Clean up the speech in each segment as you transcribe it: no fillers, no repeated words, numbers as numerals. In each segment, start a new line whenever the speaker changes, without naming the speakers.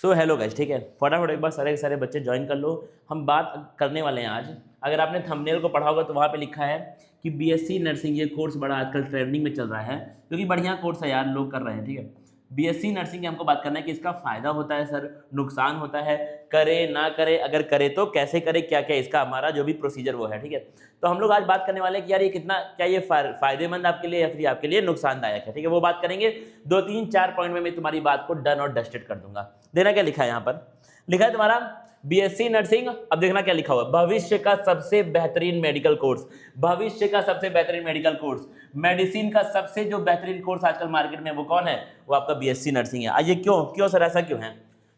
So hello guys, ठीक है, फटाफट एक बार सारे के सारे बच्चे ज्वाइन कर लो। हम बात करने वाले हैं आज, अगर आपने थंबनेल को पढ़ा होगा तो वहाँ पे लिखा है कि बीएससी नर्सिंग, ये कोर्स बड़ा आजकल ट्रेंडिंग में चल रहा है क्योंकि बढ़िया कोर्स है यार, लोग कर रहे हैं। ठीक है, बीएससी नर्सिंग की हमको बात करना है कि इसका फायदा होता है सर, नुकसान होता है, करे ना करे, अगर करे तो कैसे करे, क्या क्या इसका हमारा जो भी प्रोसीजर वो है। ठीक है, तो हम लोग आज बात करने वाले हैं कि यार ये कितना, क्या ये फायदेमंद आपके लिए या फिर आपके लिए नुकसानदायक है। ठीक है, वो बात करेंगे। 2-3-4 पॉइंट में मैं तुम्हारी बात को डन और डस्टेड कर दूंगा। देखना क्या लिखा है यहाँ पर, लिखा है तुम्हारा बीएससी नर्सिंग। अब देखना क्या लिखा हुआ, भविष्य का सबसे बेहतरीन मेडिकल कोर्स, भविष्य का सबसे बेहतरीन मेडिकल कोर्स, मेडिसिन का सबसे जो बेहतरीन कोर्स आजकल मार्केट में वो कौन है, वो आपका बीएससी नर्सिंग है। आइए क्यों सर ऐसा क्यों है,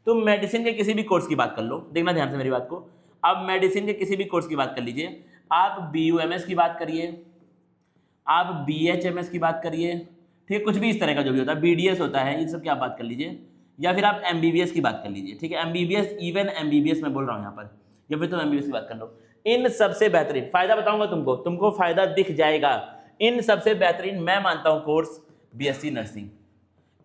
तो मेडिसिन के किसी भी कोर्स की बात कर लो, देखना ध्यान से मेरी बात को। अब मेडिसिन के किसी भी कोर्स की बात कर लीजिए, आप बीयूएमएस की बात करिए, आप बीएचएमएस की बात करिए, ठीक है, कुछ भी इस तरह का जो भी होता है, बीडीएस होता है, इन सब की आप बात कर लीजिए, या फिर आप एमबीबीएस की बात कर लीजिए। ठीक है, एमबीबीएस, इवन एमबीबीएस मैं बोल रहा हूँ यहाँ पर, या फिर तुम एमबीबीएस की बात कर लो। इन सबसे बेहतरीन फायदा बताऊंगा तुमको फायदा दिख जाएगा। इन सबसे बेहतरीन मैं मानता हूँ कोर्स बीएससी नर्सिंग।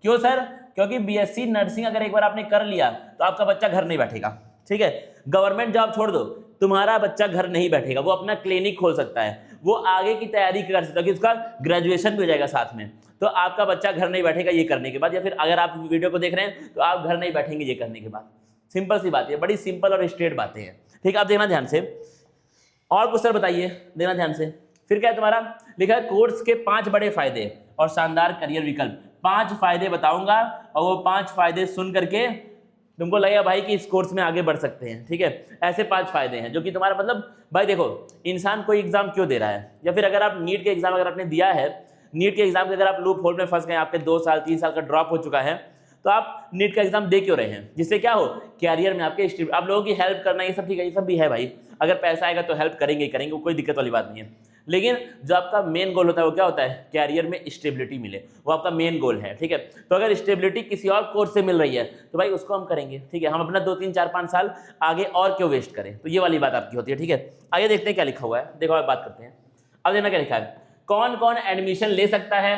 क्यों सर, क्योंकि बीएससी नर्सिंग अगर एक बार आपने कर लिया तो आपका बच्चा घर नहीं बैठेगा। ठीक है, गवर्नमेंट जॉब छोड़ दो, तुम्हारा बच्चा घर नहीं बैठेगा, वो अपना क्लिनिक खोल सकता है, वो आगे की तैयारी कर सकता है कि उसका ग्रेजुएशन भी हो जाएगा साथ में। तो आपका बच्चा घर नहीं बैठेगा ये करने के बाद, या फिर अगर आप वीडियो को देख रहे हैं तो आप घर नहीं बैठेंगे ये करने के बाद। सिंपल सी बात है, बड़ी सिंपल और स्ट्रेट बातें हैं। ठीक है, आप देखना ध्यान से, और कुछ सर बताइए, देखना ध्यान से। फिर क्या है तुम्हारा, लिखा है कोर्स के 5 बड़े फायदे और शानदार करियर विकल्प। 5 फायदे बताऊंगा और वो 5 फायदे सुन करके तुमको लगेगा भाई कि इस कोर्स में आगे बढ़ सकते हैं। ठीक है, ऐसे 5 फायदे हैं जो कि तुम्हारा मतलब, भाई देखो, इंसान कोई एग्जाम क्यों दे रहा है, या फिर अगर आप नीट के एग्जाम अगर आपने दिया है, नीट के एग्जाम के अगर आप लूप होल में फंस गए, आपके 2 साल 3 साल का ड्रॉप हो चुका है, तो आप नीट का एग्जाम दे क्यों रहे हैं, जिससे क्या हो, कैरियर में आपके आप लोगों की हेल्प करना, ये सब ठीक है, ये सब भी है भाई, अगर पैसा आएगा तो हेल्प करेंगे ही करेंगे, कोई दिक्कत वाली बात नहीं है। लेकिन जो आपका मेन गोल होता है वो क्या होता है, कैरियर में स्टेबिलिटी मिले, वो आपका मेन गोल है। ठीक है, तो अगर स्टेबिलिटी किसी और कोर्स से मिल रही है तो भाई उसको हम करेंगे। ठीक है, हम अपना 2-3-4-5 साल आगे और क्यों वेस्ट करें, तो ये वाली बात आपकी होती है। ठीक है, आइए देखते हैं क्या लिखा हुआ है, देखो आप बात करते हैं। अब देखना क्या लिखा है, कौन कौन एडमिशन ले सकता है,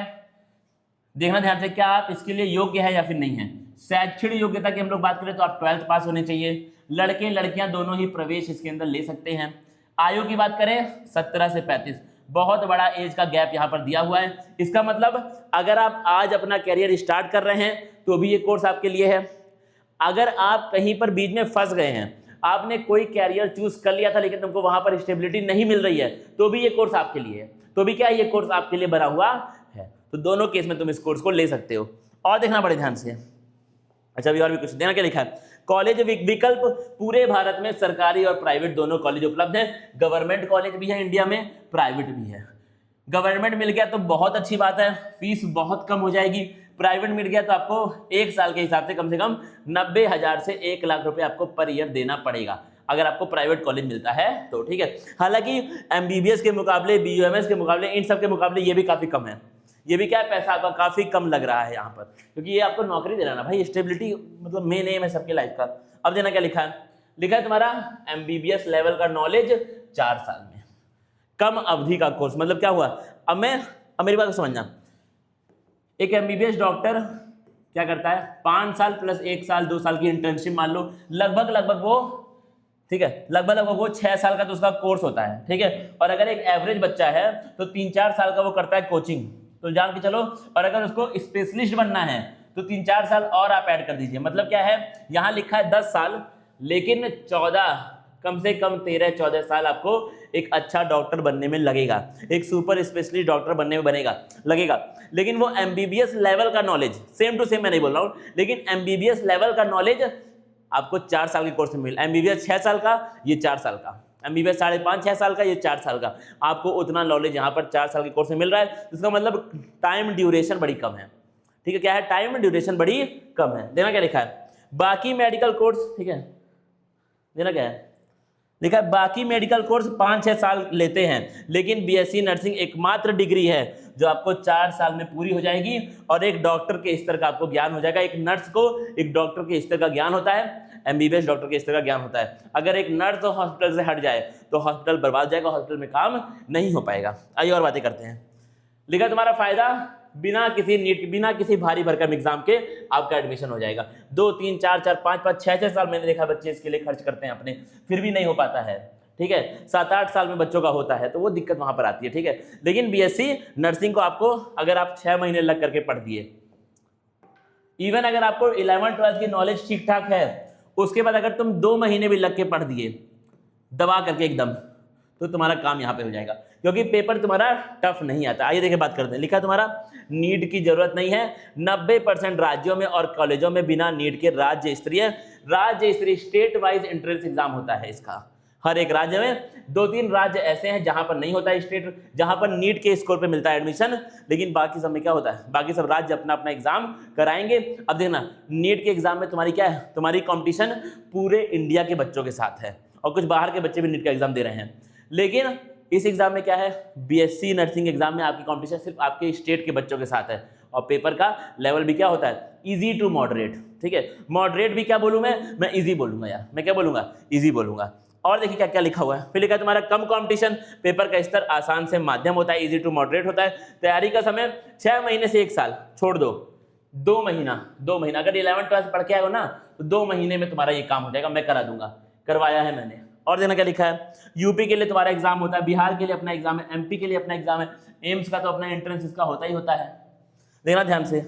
देखना ध्यान से, क्या आप इसके लिए योग्य है या फिर नहीं है। शैक्षणिक योग्यता की हम लोग बात करें तो आप 12th पास होने चाहिए, लड़के लड़कियां दोनों ही प्रवेश इसके अंदर ले सकते हैं। आयु की बात करें 17 से 35, बहुत बड़ा एज का गैप यहाँ पर दिया हुआ है। इसका मतलब अगर आप आज अपना कैरियर स्टार्ट कर रहे हैं तो भी ये कोर्स आपके लिए है। अगर आप कहीं पर बीच में फंस गए हैं, आपने कोई कैरियर चूज कर लिया था लेकिन तुमको वहां पर स्टेबिलिटी नहीं मिल रही है, तो भी ये कोर्स आपके लिए है, तो भी क्या ये कोर्स आपके लिए बना हुआ है। तो दोनों केस में तुम इस कोर्स को ले सकते हो। और देखना बड़े ध्यान से, अच्छा अभी और भी कुछ देना क्या लिखा है, कॉलेज विकल्प पूरे भारत में सरकारी और प्राइवेट दोनों कॉलेज उपलब्ध है। गवर्नमेंट कॉलेज भी है इंडिया में, प्राइवेट भी है। गवर्नमेंट मिल गया तो बहुत अच्छी बात है, फीस बहुत कम हो जाएगी। प्राइवेट मिल गया तो आपको 1 साल के हिसाब से कम 90,000 से 1 लाख रुपए आपको पर ईयर देना पड़ेगा अगर आपको प्राइवेट कॉलेज मिलता है तो। ठीक है, हालांकि एमबीबीएस के मुकाबले, बीयूएमएस के मुकाबले, इन सब के मुकाबले ये भी काफी कम है। ये भी क्या है, पैसा आपका काफी कम लग रहा है यहाँ पर, क्योंकि ये आपको नौकरी दे रहा है ना भाई, स्टेबिलिटी मतलब मेन एम है सबके लाइफ का। अब देना क्या लिखा है, लिखा है तुम्हारा एमबीबीएस लेवल का नॉलेज 4 साल में, कम अवधि का कोर्स। मतलब क्या हुआ, अब मेरी बात को समझना, एक एमबीबीएस डॉक्टर क्या करता है, 5 साल प्लस 1 साल 2 साल की इंटर्नशिप मान लो, लगभग वो, ठीक है, लगभग वो 6 साल का तो उसका कोर्स होता है। ठीक है, और अगर एक एवरेज बच्चा है तो 3-4 साल का वो करता है कोचिंग, तो जान के चलो, और अगर उसको स्पेशलिस्ट बनना है तो 3-4 साल और आप ऐड कर दीजिए। मतलब क्या है, यहाँ लिखा है 10 साल, लेकिन 14, कम से कम 13-14 साल आपको एक अच्छा डॉक्टर बनने में लगेगा, एक सुपर स्पेशलिस्ट डॉक्टर बनने में लगेगा। लेकिन वो एमबीबीएस लेवल का नॉलेज, सेम टू सेम मैं नहीं बोल रहा हूँ, लेकिन एमबीबीएस लेवल का नॉलेज आपको 4 साल के कोर्स में मिल, एमबीबीएस 6 साल का, ये 4 साल का, एमबीबीएस 5.5-6 साल का, ये 4 साल का, आपको उतना नॉलेज यहाँ पर 4 साल के कोर्स में मिल रहा है। इसका मतलब टाइम ड्यूरेशन बड़ी कम है। ठीक है, क्या है, टाइम ड्यूरेशन बड़ी कम है। देना क्या लिखा है, बाकी मेडिकल कोर्स, ठीक है, देना क्या है, लिखा है बाकी मेडिकल कोर्स 5-6 साल लेते हैं, लेकिन बीएससी नर्सिंग एकमात्र डिग्री है जो आपको 4 साल में पूरी हो जाएगी, और एक डॉक्टर के स्तर का आपको ज्ञान हो जाएगा। एक नर्स को एक डॉक्टर के स्तर का ज्ञान होता है, एमबीबीएस डॉक्टर के स्तर का ज्ञान होता है। अगर एक नर्स हॉस्पिटल से हट जाए तो हॉस्पिटल बर्बाद हो जाएगा, हॉस्पिटल में काम नहीं हो पाएगा। आइए और बातें करते हैं। लिखा तुम्हारा फायदा, बिना किसी नीट, बिना किसी भारी भरकम एग्जाम के आपका एडमिशन हो जाएगा। 2 3 4 4 5 5 6 6 साल मैंने देखा बच्चे इसके लिए खर्च करते हैं अपने, फिर भी नहीं हो पाता है। ठीक है, 7 8 साल में बच्चों का होता है, तो वो दिक्कत वहां पर आती है। ठीक है, लेकिन बीएससी नर्सिंग को आपको अगर आप 6 महीने लग करके पढ़ दिए, इवन अगर आपको 11 12 की नॉलेज ठीक ठाक है, उसके बाद अगर तुम 2 महीने भी लग के पढ़ दिए दबा करके एकदम, तो तुम्हारा काम यहाँ पे हो जाएगा, क्योंकि पेपर तुम्हारा टफ नहीं आता। आइए देखिए बात करते हैं। लिखा तुम्हारा नीट की जरूरत नहीं है। 90% राज्यों में और कॉलेजों में बिना नीट के राज्य स्तरीय स्टेट वाइज एंट्रेंस एग्जाम होता है इसका। हर एक राज्य में 2-3 राज्य ऐसे हैं जहां पर नहीं होता है स्टेट, जहां पर नीट के स्कोर पे मिलता है एडमिशन, लेकिन बाकी सब में क्या होता है, बाकी सब राज्य अपना अपना एग्जाम कराएंगे। अब देखना, नीट के एग्जाम में तुम्हारी क्या है, तुम्हारी कंपटीशन पूरे इंडिया के बच्चों के साथ है, और कुछ बाहर के बच्चे भी नीट का एग्जाम दे रहे हैं। लेकिन इस एग्जाम में क्या है, बीएससी नर्सिंग एग्जाम में आपकी कंपटीशन सिर्फ आपके स्टेट के बच्चों के साथ है, और पेपर का लेवल भी क्या होता है, इजी टू मॉडरेट। ठीक है, मॉडरेट भी क्या बोलूं मैं इजी बोलूंगा यार, मैं क्या बोलूंगा, इजी बोलूंगा। और देखिए क्या क्या लिखा हुआ है, फिर लिखा है तुम्हारा कम कंपटीशन, पेपर का स्तर आसान से माध्यम होता है, इजी टू मॉडरेट होता है, तैयारी का समय 6 महीने से 1 साल, छोड़ दो 2 महीना, अगर 11 12 पढ़ के आए हो ना, तो 2 महीने में तुम्हारा ये काम हो जाएगा, मैं करा दूंगा, करवाया है मैंने। और देखना क्या लिखा है, यूपी के लिए तुम्हारा एग्जाम होता है, बिहार के लिए अपना एग्जाम है, एमपी के लिए अपना एग्जाम है, एम्स का तो अपना एंट्रेंस इसका होता ही होता है, देखना ध्यान से।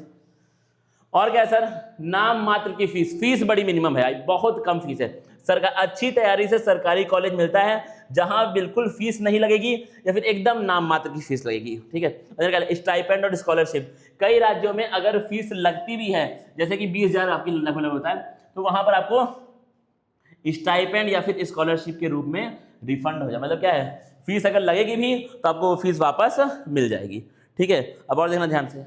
और क्या सर, नाम मात्र की फीस बड़ी मिनिमम है, बहुत कम फीस है। सरकार अच्छी तैयारी से सरकारी कॉलेज मिलता है जहां बिल्कुल फीस नहीं लगेगी, या फिर एकदम नाम मात्र की फीस लगेगी। ठीक है, स्टाइपेंड और स्कॉलरशिप, कई राज्यों में अगर फीस लगती भी है, जैसे कि 20,000 आपकी लगभग होता है, तो वहां पर आपको स्टाइपेंड या फिर स्कॉलरशिप के रूप में रिफंड हो जाए, मतलब क्या है, फीस अगर लगेगी भी तो आपको वो फीस वापस मिल जाएगी। ठीक है, अब और देखना ध्यान से।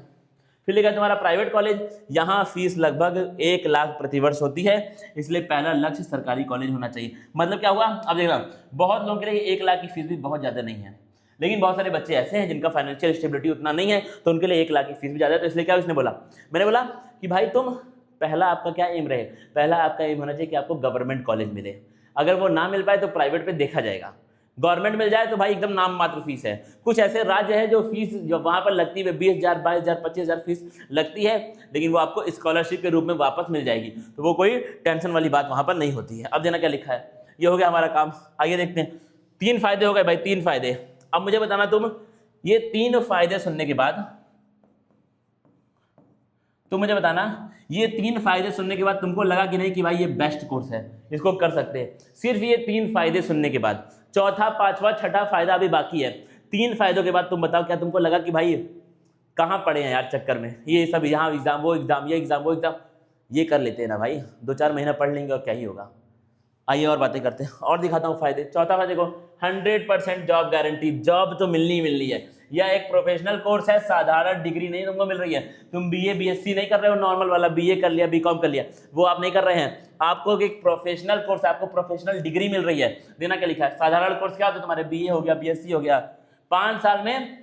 फिर लिखा तुम्हारा प्राइवेट कॉलेज, यहाँ फीस लगभग 1 लाख प्रतिवर्ष होती है, इसलिए पहला लक्ष्य सरकारी कॉलेज होना चाहिए। मतलब क्या हुआ, अब देखना, बहुत लोगों के लिए 1 लाख की फीस भी बहुत ज़्यादा नहीं है, लेकिन बहुत सारे बच्चे ऐसे हैं जिनका फाइनेंशियल स्टेबिलिटी उतना नहीं है, तो उनके लिए 1 लाख की फीस भी ज़्यादा है। तो इसलिए क्या उसने बोला, मैंने बोला कि भाई तुम पहला आपका क्या एम रहे, पहला आपका एम होना चाहिए कि आपको गवर्नमेंट कॉलेज मिले, अगर वो ना मिल पाए तो प्राइवेट पे देखा जाएगा, गवर्नमेंट मिल जाए तो भाई एकदम नाम मात्र फीस है। कुछ ऐसे राज्य है जो फीस जो वहां पर लगती है 20,000 22,000 25,000 फीस लगती है, लेकिन वो आपको स्कॉलरशिप के रूप में वापस मिल जाएगी, तो वो कोई टेंशन वाली बात वहां पर नहीं होती है। अब देना क्या लिखा है, ये हो गया हमारा काम। आइए देखते हैं, 3 फायदे हो गए भाई, 3 फायदे। अब मुझे बताना तुम, ये 3 फायदे सुनने के बाद तुम मुझे बताना, ये 3 फायदे सुनने के बाद तुमको लगा कि नहीं कि भाई ये बेस्ट कोर्स है, इसको कर सकते हैं, सिर्फ ये 3 फायदे सुनने के बाद। चौथा, पांचवा, छठा फायदा अभी बाकी है। 3 फायदों के बाद तुम बताओ क्या तुमको लगा कि भाई कहाँ पड़े हैं यार चक्कर में, ये सब यहाँ एग्जाम वो एग्जाम, ये एग्जाम वो एग्जाम, ये कर लेते हैं ना भाई, 2-4 महीना पढ़ लेंगे और क्या ही होगा। आइए और बातें करते हैं, और दिखाता हूँ फायदे। चौथा फायदे को 100% जॉब गारंटी, जॉब तो मिलनी ही मिलनी है। यह एक प्रोफेशनल कोर्स है, साधारण डिग्री नहीं तुमको मिल रही है, तुम बीए बीएससी नहीं कर रहे हो, नॉर्मल वाला बीए कर लिया बीकॉम कर लिया, वो आप नहीं कर रहे हैं, आपको एक प्रोफेशनल कोर्स, आपको प्रोफेशनल डिग्री मिल रही है। देना क्या लिखा है, साधारण कोर्स क्या होता है तुम्हारे, बीए हो गया बीएससी हो गया, 5 साल में।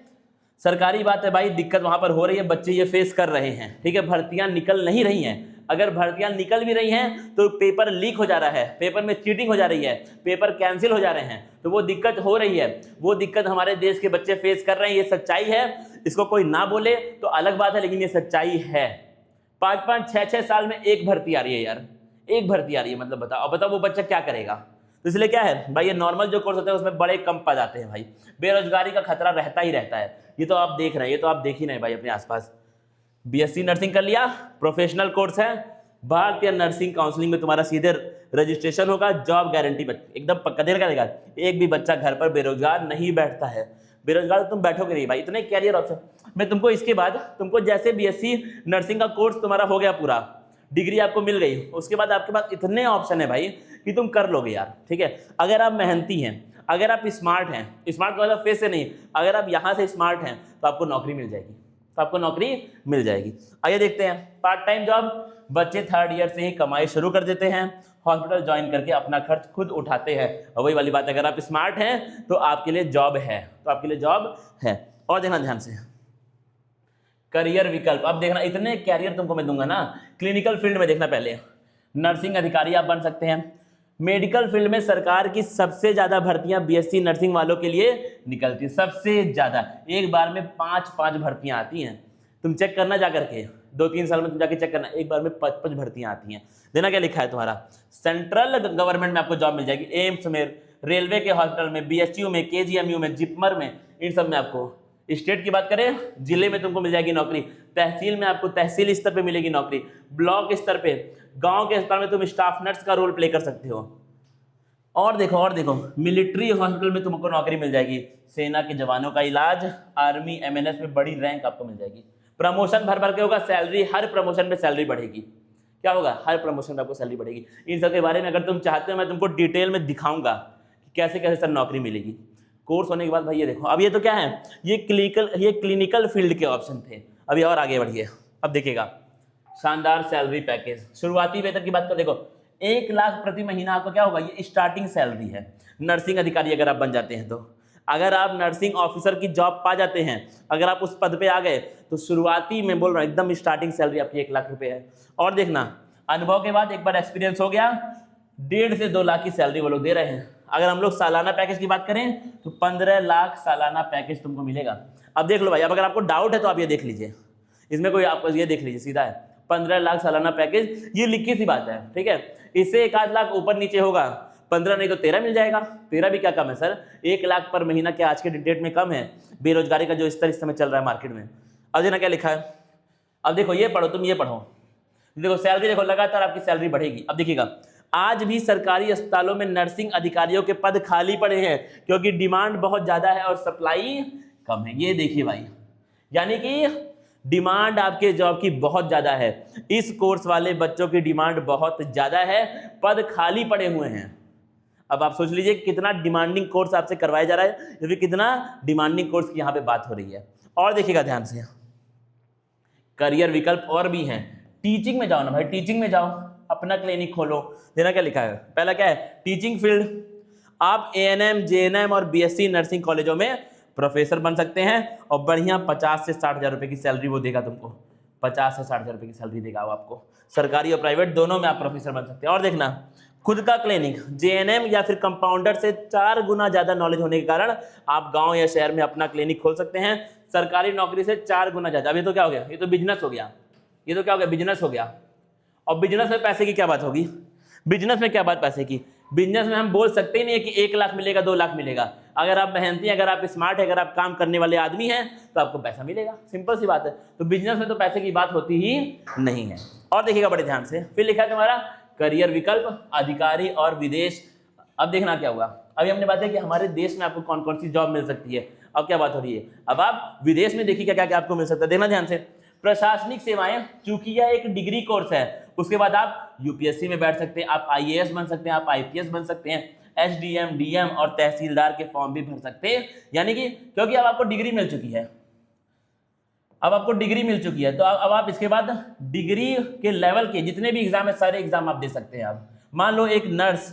सरकारी बात है भाई, दिक्कत वहां पर हो रही है, बच्चे ये फेस कर रहे हैं। ठीक है, भर्तियां निकल नहीं रही हैं, अगर भर्तियां निकल भी रही हैं तो पेपर लीक हो जा रहा है, पेपर में चीटिंग हो जा रही है, पेपर कैंसिल हो जा रहे हैं, तो वो दिक्कत हो रही है, वो दिक्कत हमारे देश के बच्चे फेस कर रहे हैं। ये सच्चाई है, इसको कोई ना बोले तो अलग बात है, लेकिन ये सच्चाई है। 5-5 6-6 साल में एक भर्ती आ रही है यार, एक भर्ती आ रही है, मतलब बताओ, अब बताओ वो बच्चा क्या करेगा। तो इसलिए क्या है भाई, ये नॉर्मल जो कोर्स होते हैं उसमें बड़े कम पद आते हैं भाई, बेरोजगारी का खतरा रहता ही रहता है। ये तो आप देख रहे हैं, ये तो आप देख ही नहीं भाई अपने आसपास। बीएससी नर्सिंग कर लिया, प्रोफेशनल कोर्स है, भारतीय नर्सिंग काउंसिलिंग में तुम्हारा सीधे रजिस्ट्रेशन होगा, जॉब गारंटी एकदम पक्का देने का। एक भी बच्चा घर पर बेरोजगार नहीं बैठता है, बेरोजगार तुम बैठोगे नहीं भाई, इतने कैरियर ऑप्शन। मैं तुमको इसके बाद तुमको जैसे बीएससी नर्सिंग का कोर्स तुम्हारा हो गया पूरा, डिग्री आपको मिल गई, उसके बाद आपके पास इतने ऑप्शन है भाई कि तुम कर लोगे यार। ठीक है, अगर आप मेहनती हैं, अगर आप स्मार्ट हैं, स्मार्ट मतलब फेस से नहीं, अगर आप यहाँ से स्मार्ट हैं तो आपको नौकरी मिल जाएगी, तो आपको नौकरी मिल जाएगी। आइए देखते हैं, पार्ट टाइम जॉब, बच्चे 3rd ईयर से ही कमाई शुरू कर देते हैं, हॉस्पिटल ज्वाइन करके अपना खर्च खुद उठाते हैं। और वही वाली बात, अगर आप स्मार्ट हैं तो आपके लिए जॉब है, तो आपके लिए जॉब है। और देखना ध्यान से, करियर विकल्प। अब देखना, इतने कैरियर तुमको मैं दूंगा ना। क्लिनिकल फील्ड में देखना, पहले नर्सिंग अधिकारी आप बन सकते हैं। मेडिकल फील्ड में सरकार की सबसे ज्यादा भर्तियां बीएससी नर्सिंग वालों के लिए निकलती है, सबसे ज्यादा, एक बार में 5 भर्तियां आती हैं। तुम चेक करना जा करके, 2-3 साल में तुम जाके चेक करना, एक बार में 5 भर्तियां आती हैं। देना क्या लिखा है तुम्हारा, सेंट्रल गवर्नमेंट में आपको जॉब मिल जाएगी, एम्स में, रेलवे के हॉस्पिटल में, बीएचयू में, केजीएमयू में, जिपमर में, इन सब में आपको। स्टेट की बात करें, जिले में तुमको मिल जाएगी नौकरी, तहसील में आपको तहसील स्तर पे मिलेगी नौकरी, ब्लॉक स्तर पे, गांव के अस्पताल में तुम स्टाफ नर्स का रोल प्ले कर सकते हो। और देखो मिलिट्री हॉस्पिटल में तुमको नौकरी मिल जाएगी, सेना के जवानों का इलाज, आर्मी एमएनएस में बड़ी रैंक आपको मिल जाएगी। प्रमोशन भर के होगा, सैलरी हर प्रमोशन में सैलरी बढ़ेगी। क्या होगा, हर प्रमोशन में आपको सैलरी बढ़ेगी। इन सब के बारे में अगर तुम चाहते हो मैं तुमको डिटेल में दिखाऊंगा कि कैसे कैसे सर नौकरी मिलेगी। कोर्स होने के बाद भाई ये देखो, अब ये तो क्या है, ये क्लिनिकल फील्ड के ऑप्शन थे। अभी और आगे बढ़िए, अब देखिएगा शानदार सैलरी पैकेज। शुरुआती वेतन की बात कर, देखो 1 लाख प्रति महीना आपका क्या होगा, ये स्टार्टिंग सैलरी है। नर्सिंग अधिकारी अगर आप बन जाते हैं तो, अगर आप नर्सिंग ऑफिसर की जॉब पा जाते हैं, अगर आप उस पद पे आ गए तो शुरुआती में बोल रहा हूँ एकदम स्टार्टिंग सैलरी आपकी 1 लाख रुपए है। और देखना अनुभव के बाद एक बार एक्सपीरियंस हो गया 1.5 से 2 लाख की सैलरी वो लोग दे रहे हैं। अगर हम लोग सालाना पैकेज की बात करें तो 15 लाख सालाना पैकेज तुमको मिलेगा। अब देख लो भाई, अब अगर आपको डाउट है तो आप ये देख लीजिए, इसमें कोई आपको ये देख लीजिए, सीधा है 15 लाख सालाना पैकेज, ये लिखी सी बात है, ठीक है। इससे 1 आध लाख ऊपर नीचे होगा, 15 नहीं तो 13 मिल जाएगा। 13 भी क्या कम है सर, 1 लाख पर महीना क्या आज के डेट में कम है? बेरोजगारी का जो स्तर इस समय चल रहा है मार्केट में। अब देखना क्या लिखा है, अब देखो ये पढ़ो, तुम ये पढ़ो, देखो सैलरी देखो लगातार आपकी सैलरी बढ़ेगी। अब देखिएगा, आज भी सरकारी अस्पतालों में नर्सिंग अधिकारियों के पद खाली पड़े हैं क्योंकि डिमांड बहुत ज्यादा है और सप्लाई कम है। ये देखिए भाई, यानी कि डिमांड आपके जॉब की बहुत ज्यादा है, इस कोर्स वाले बच्चों की डिमांड बहुत ज्यादा है, पद खाली पड़े हुए हैं। अब आप सोच लीजिए कितना डिमांडिंग कोर्स आपसे करवाया जा रहा है, या फिर कितना डिमांडिंग कोर्स की यहाँ पे बात हो रही है। और देखिएगा ध्यान से, करियर विकल्प और भी हैं। टीचिंग में जाओ ना भाई, टीचिंग में जाओ, अपना क्लिनिक खोलो। देना क्या लिखा है, पहला क्या है, टीचिंग फील्ड। आप एएनएम, जेएनएम और बीएससी नर्सिंग कॉलेजों में प्रोफेसर बन सकते हैं और बढ़िया 50 से 60 हज़ार रुपए की सैलरी वो देगा तुमको, 50 से 60 हज़ार रुपए की सैलरी देगा वो आपको। सरकारी और प्राइवेट दोनों में आप प्रोफेसर बन सकते हैं। और देखना, खुद का क्लिनिक, जेएनएम या फिर कंपाउंडर से 4 गुना ज्यादा नॉलेज होने के कारण आप गांव या शहर में अपना क्लिनिक खोल सकते हैं, सरकारी नौकरी से 4 गुना ज्यादा। अब ये तो क्या हो गया, ये तो बिजनेस हो गया, ये तो क्या हो गया, बिजनेस हो गया। और बिजनेस में पैसे की क्या बात होगी, बिजनेस में क्या बात पैसे की, बिजनेस में हम बोल सकते ही नहीं है कि 1 लाख मिलेगा 2 लाख मिलेगा। अगर आप मेहनती, अगर आप स्मार्ट है, अगर आप काम करने वाले आदमी हैं तो आपको पैसा मिलेगा, सिंपल सी बात है। तो बिजनेस में तो पैसे की बात होती ही नहीं है। और देखिएगा बड़े ध्यान से, फिर लिखा है तुम्हारा करियर विकल्प, अधिकारी और विदेश। अब देखना क्या हुआ, अभी हमने बात है कि हमारे देश में आपको कौन कौन सी जॉब मिल सकती है, अब क्या बात हो रही है, अब आप विदेश में देखिए क्या क्या आपको मिल सकता है। देखना ध्यान से, प्रशासनिक सेवाएं, चूंकि यह एक डिग्री कोर्स है, उसके बाद आप यूपीएससी में बैठ सकते हैं, आप आईएएस बन सकते हैं, आप आईपीएस बन सकते हैं, एसडीएम, डीएम और तहसीलदार के फॉर्म भी भर सकते हैं। यानी कि क्योंकि अब आपको डिग्री मिल चुकी है, अब आपको डिग्री मिल चुकी है, तो अब आप इसके बाद डिग्री के लेवल के जितने भी एग्जाम है सारे एग्जाम आप दे सकते हैं। आप मान लो एक नर्स,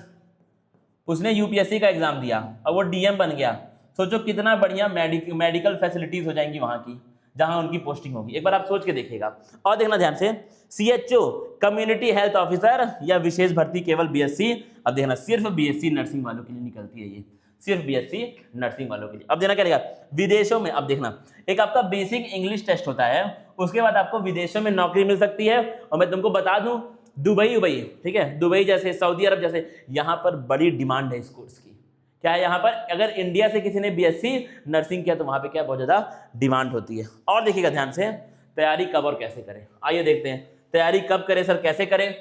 उसने यूपीएससी का एग्जाम दिया और वो डीएम बन गया, सोचो कितना बढ़िया मेडिकल फैसिलिटीज हो जाएंगी वहां की, जहां उनकी पोस्टिंग होगी। एक बार आप सोच के देखिएगा। और देखना ध्यान से, सीएचओ, कम्युनिटी हेल्थ ऑफिसर या विशेष भर्ती केवल बीएससी। अब देखना, सिर्फ बीएससी नर्सिंग वालों के लिए निकलती है ये, सिर्फ बीएससी नर्सिंग वालों के लिए। अब देना क्या रहेगा, विदेशों में, अब देखना एक आपका बेसिक इंग्लिश टेस्ट होता है, उसके बाद आपको विदेशों में नौकरी मिल सकती है। और मैं तुमको बता दूं, दुबई, ठीक है, दुबई जैसे, सऊदी अरब जैसे, यहाँ पर बड़ी डिमांड है इस कोर्स की। क्या है यहाँ पर, अगर इंडिया से किसी ने बीएससी नर्सिंग किया तो वहां पे क्या बहुत ज्यादा डिमांड होती है। और देखिएगा ध्यान से, तैयारी कब और कैसे करें, आइए देखते हैं। तैयारी कब करें सर, कैसे करें?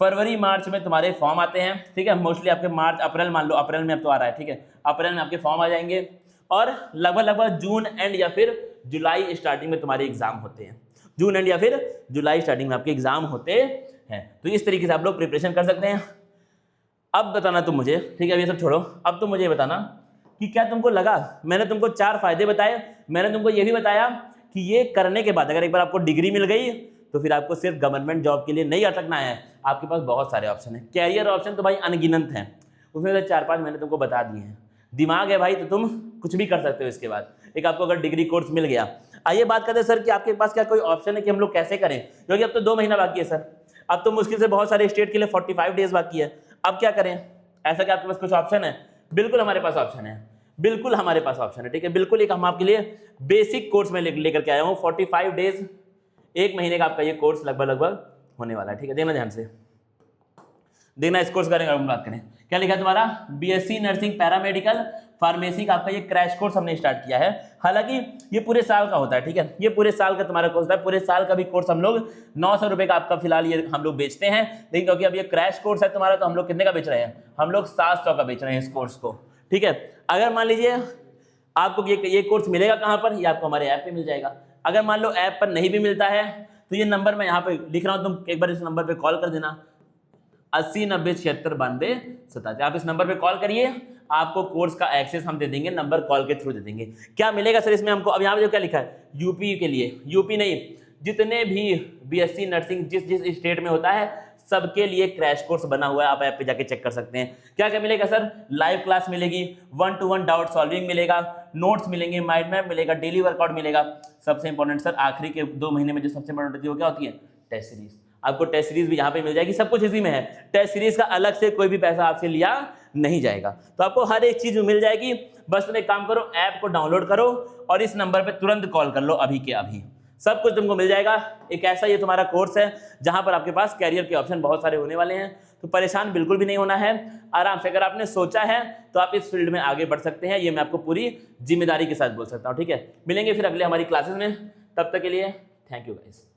फरवरी मार्च में तुम्हारे फॉर्म आते हैं, ठीक है, मोस्टली आपके मार्च अप्रैल, मान लो अप्रैल में अब तो आ रहा है, ठीक है, अप्रैल में आपके फॉर्म आ जाएंगे और लगभग जून एंड या फिर जुलाई स्टार्टिंग में तुम्हारे एग्जाम होते हैं, जून एंड या फिर जुलाई स्टार्टिंग में आपके एग्जाम होते हैं। तो इस तरीके से आप लोग प्रिपरेशन कर सकते हैं। अब बताना तुम मुझे, ठीक है, ये सब छोड़ो, अब तुम मुझे बताना कि क्या तुमको लगा, मैंने तुमको 4 फायदे बताए, मैंने तुमको ये भी बताया कि ये करने के बाद अगर एक बार आपको डिग्री मिल गई तो फिर आपको सिर्फ गवर्नमेंट जॉब के लिए नहीं अटकना है, आपके पास बहुत सारे ऑप्शन हैं। कैरियर ऑप्शन तो भाई अनगिनत हैं, उसमें से 4-5 मैंने तुमको बता दिए हैं। दिमाग है भाई तो तुम कुछ भी कर सकते हो। इसके बाद एक आपको अगर डिग्री कोर्स मिल गया, आइए बात करते हैं सर कि आपके पास क्या कोई ऑप्शन है कि हम लोग कैसे करें, क्योंकि अब तो 2 महीना बाकी है सर, अब तो मुश्किल से बहुत सारे स्टेट के लिए 45 डेज बाकी है, अब क्या करें? ऐसा क्या आपके पास कुछ ऑप्शन है? बिल्कुल हमारे पास ऑप्शन है। बिल्कुल हमारे पास ऑप्शन है, ठीक है। बिल्कुल एक हम आपके लिए बेसिक कोर्स में लेकर के आया हूँ। 45 डेज, 1 महीने का आपका ये कोर्स लगभग होने वाला है, ठीक है। देखना ध्यान से, देखना इस कोर्स करेंगे हम बात करें। क्या लिखा है तुम्हारा? बीएससी नर्सिंग पैरामेडिकल फार्मेसी का आपका ये क्रैश कोर्स हमने स्टार्ट किया है। हालांकि ये पूरे साल का होता है, ठीक है। ये पूरे साल का तुम्हारा कोर्स है। पूरे साल का भी कोर्स हम लोग 900 रुपए का आपका फिलहाल ये हम लोग बेचते हैं, लेकिन क्योंकि अब ये क्रैश कोर्स है तुम्हारा, तो हम लोग कितने का बेच रहे हैं? हम लोग 700 का बेच रहे हैं इस कोर्स को, ठीक है। अगर मान लीजिए आपको ये कोर्स मिलेगा कहाँ पर? ये आपको हमारे ऐप पे मिल जाएगा। अगर मान लो ऐप पर नहीं भी मिलता है तो ये नंबर मैं यहाँ पे लिख रहा हूँ, तुम एक बार इस नंबर पे कॉल कर देना, 80 90 76 92 87। आप इस नंबर पे कॉल करिए, आपको कोर्स का एक्सेस हम दे देंगे, नंबर कॉल के थ्रू दे देंगे। क्या मिलेगा सर इसमें हमको? अब यहाँ पे जो क्या लिखा है, यूपी के लिए, यूपी नहीं, जितने भी बीएससी नर्सिंग जिस जिस स्टेट में होता है सबके लिए क्रैश कोर्स बना हुआ है। आप ऐप पे जाके चेक कर सकते हैं। क्या क्या मिलेगा सर? लाइव क्लास मिलेगी, 1-to-1 डाउट सॉल्विंग मिलेगा, नोट्स मिलेंगे, माइंड मैप मिलेगा, डेली वर्कआउट मिलेगा। सबसे इंपॉर्टेंट सर, आखिरी के 2 महीने में जो सबसे इंपॉर्टेंट होती है वो क्या होती है? Test series. आपको टेस्ट सीरीज भी यहाँ पे मिल जाएगी, सब कुछ इसी में है। टेस्ट सीरीज का अलग से कोई भी पैसा आपसे लिया नहीं जाएगा, तो आपको हर एक चीज मिल जाएगी। बस तुम एक काम करो, ऐप को डाउनलोड करो और इस नंबर पे तुरंत कॉल कर लो, अभी के अभी सब कुछ तुमको मिल जाएगा। एक ऐसा ये तुम्हारा कोर्स है जहां पर आपके पास कैरियर के ऑप्शन बहुत सारे होने वाले हैं, तो परेशान बिल्कुल भी नहीं होना है। आराम से, अगर आपने सोचा है तो आप इस फील्ड में आगे बढ़ सकते हैं, ये मैं आपको पूरी जिम्मेदारी के साथ बोल सकता हूँ, ठीक है। मिलेंगे फिर अगले हमारी क्लासेस में, तब तक के लिए थैंक यू गाइस।